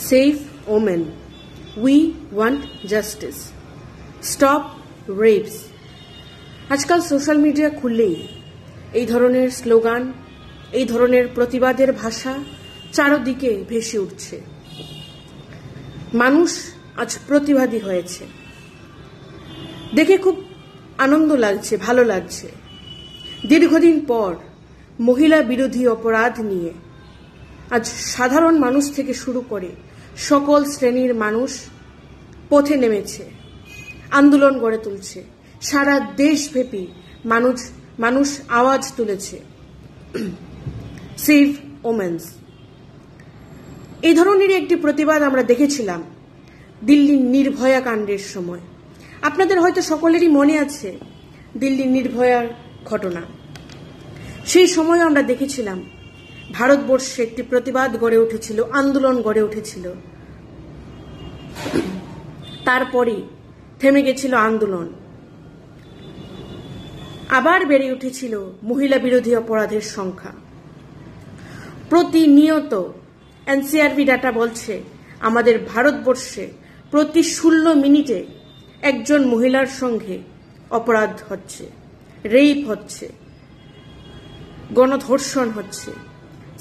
Save women. We want justice. Stop rapes. আজকাল social media খুললেই এই ধরনের স্লোগান, এই ধরনের প্রতিবাদের ভাষা চারদিকে ভেসে উঠছে। মানুষ আজ প্রতিবাদী হয়েছে, দেখে খুব আনন্দ লাগছে, ভালো লাগছে। দীর্ঘদিন পর মহিলা বিরোধী অপরাধ নিয়ে আজ সাধারণ মানুষ থেকে শুরু করে সকল শ্রেণীর মানুষ পথে নেমেছে, আন্দোলন গড়ে তুলছে। সারা দেশব্যাপী মানুষ আওয়াজ তুলেছে, সেভ ওমেন্স। এই ধরনেরই একটি প্রতিবাদ আমরা দেখেছিলাম দিল্লির নির্ভয়া কাণ্ডের সময়। আপনাদের হয়তো সকলেরই মনে আছে দিল্লির নির্ভয়ার ঘটনা। সেই সময় আমরা দেখেছিলাম ভারতবর্ষে একটি প্রতিবাদ গড়ে উঠেছিল, আন্দোলন গড়ে উঠেছিল। তারপরে থেমে গেছিল আন্দোলন, আবার বেড়ে উঠেছিল মহিলা বিরোধী অপরাধের সংখ্যা। প্রতিনিয়ত এনসিআরবি ডাটা বলছে আমাদের ভারতবর্ষে প্রতি 16 মিনিটে একজন মহিলার সঙ্গে অপরাধ হচ্ছে, রেপ হচ্ছে, গণধর্ষণ হচ্ছে,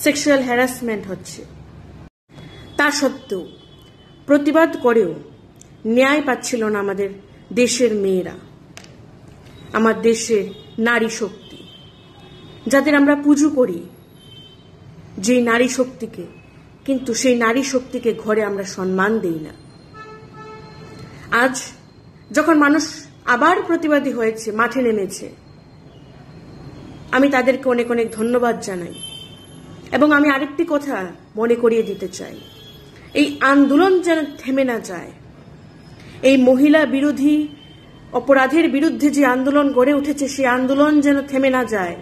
সেক্সুয়াল হ্যারাসমেন্ট হচ্ছে। তা সত্ত্বেও প্রতিবাদ করেও ন্যায় পাচ্ছিল না আমাদের দেশের মেয়েরা, আমার দেশের নারী শক্তি, যাদের আমরা পুজো করি, যে নারী শক্তিকে, কিন্তু সেই নারী শক্তিকে ঘরে আমরা সম্মান দেই না। আজ যখন মানুষ আবার প্রতিবাদী হয়েছে, মাঠে নেমেছে, আমি তাদেরকে অনেক অনেক ধন্যবাদ জানাই। এবং আমি আরেকটি কথা মনে করিয়ে দিতে চাই, এই আন্দোলন যেন থেমে না যায়। এই মহিলা বিরোধী অপরাধের বিরুদ্ধে যে আন্দোলন গড়ে উঠেছে, সেই আন্দোলন যেন থেমে না যায়।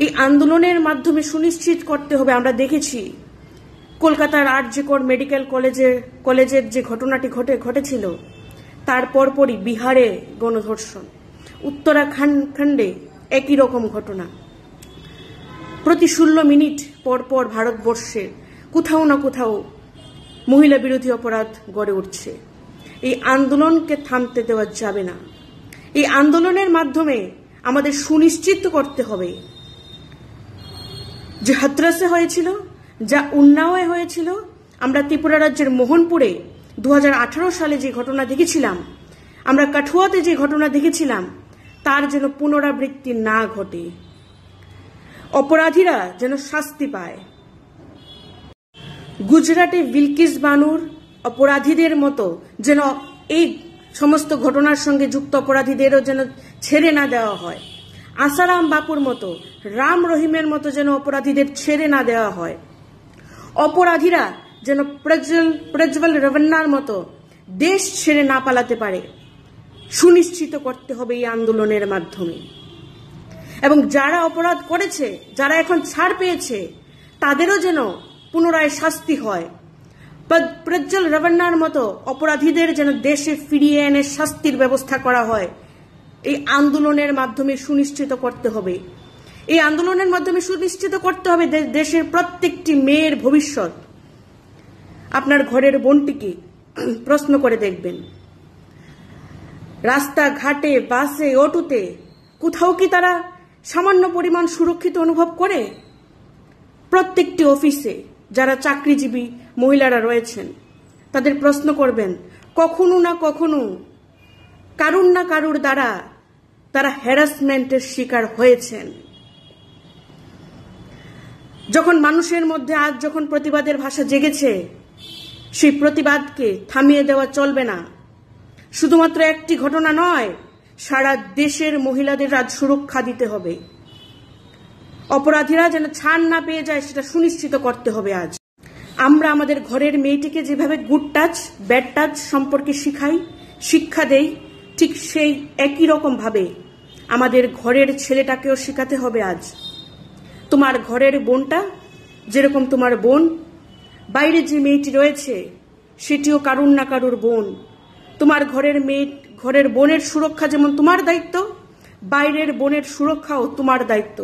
এই আন্দোলনের মাধ্যমে সুনিশ্চিত করতে হবে, আমরা দেখেছি কলকাতার আরজি কর মেডিকেল কলেজের যে ঘটনাটি ঘটেছিল, তার পরপরই বিহারে গণধর্ষণ, উত্তরাখণ্ডে একই রকম ঘটনা। প্রতি 16 মিনিট পর পর ভারতবর্ষের কোথাও না কোথাও মহিলা বিরোধী অপরাধ গড়ে উঠছে। এই আন্দোলনকে থামতে দেওয়া যাবে না। এই আন্দোলনের মাধ্যমে আমাদের সুনিশ্চিত করতে হবে যে হাথরসে হয়েছিল, যা উন্নাওয়ে হয়েছিল, আমরা ত্রিপুরা রাজ্যের মোহনপুরে 2018 সালে যে ঘটনা দেখেছিলাম, আমরা কাঠুয়াতে যে ঘটনা দেখেছিলাম, তার যেন পুনরাবৃত্তি না ঘটে, অপরাধীরা যেন শাস্তি পায়। গুজরাটে বিলকিস বানুর অপরাধীদের মতো যেন এই সমস্ত ঘটনার সঙ্গে যুক্ত অপরাধীদেরও যেন ছেড়ে না দেওয়া হয়। আসারাম বাপুর মতো, রাম রহিমের মতো যেন অপরাধীদের ছেড়ে না দেওয়া হয়। অপরাধীরা যেন প্রজ্জ্বল রেভান্নার মতো দেশ ছেড়ে না পালাতে পারে, সুনিশ্চিত করতে হবে এই আন্দোলনের মাধ্যমে। এবং যারা অপরাধ করেছে, যারা এখন ছাড় পেয়েছে, তাদেরও যেন পুনরায় শাস্তি হয়। প্রজ্জ্বল রেভান্নার মতো অপরাধীদের যেন দেশে ফিরিয়ে এনে শাস্তির ব্যবস্থা করা হয়। এই আন্দোলনের মাধ্যমে সুনিশ্চিত করতে হবে। এই আন্দোলনের মাধ্যমে সুনিশ্চিত করতে হবে দেশের প্রত্যেকটি মেয়ের ভবিষ্যৎ। আপনার ঘরের বোনটিকে প্রশ্ন করে দেখবেন, রাস্তাঘাটে, বাসে, অটোতে কোথাও কি তারা সামান্য পরিমাণ সুরক্ষিত অনুভব করে? প্রত্যেকটি অফিসে যারা চাকরিজীবী মহিলারা রয়েছেন, তাদের প্রশ্ন করবেন, কখনো না কখনো কারুর না কারুর দ্বারা তারা হ্যারাসমেন্টের শিকার হয়েছেন। যখন মানুষের মধ্যে আজ যখন প্রতিবাদের ভাষা জেগেছে, সেই প্রতিবাদকে থামিয়ে দেওয়া চলবে না। শুধুমাত্র একটি ঘটনা নয়, সারা দেশের মহিলাদের আজ সুরক্ষা দিতে হবে। অপরাধীরা যেন ছাড় না পেয়ে যায়, সেটা সুনিশ্চিত করতে হবে। আজ আমরা আমাদের ঘরের মেয়েটিকে যেভাবে গুড টাচ, ব্যাড টাচ সম্পর্কে শিক্ষা দেই, ঠিক সেই একই রকম ভাবে আমাদের ঘরের ছেলেটাকেও শেখাতে হবে। আজ তোমার ঘরের বোনটা যেরকম তোমার বোন, বাইরে যে মেয়েটি রয়েছে সেটিও কারুর না কারুর বোন। তোমার ঘরের বোনের সুরক্ষা যেমন তোমার দায়িত্ব, বাইরের বোনের সুরক্ষাও তোমার দায়িত্ব।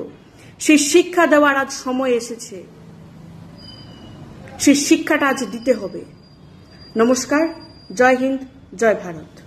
সেই শিক্ষা দেওয়ার আজ সময় এসেছে। সেই শিক্ষাটা আজ দিতে হবে। নমস্কার, জয় হিন্দ, জয় ভারত।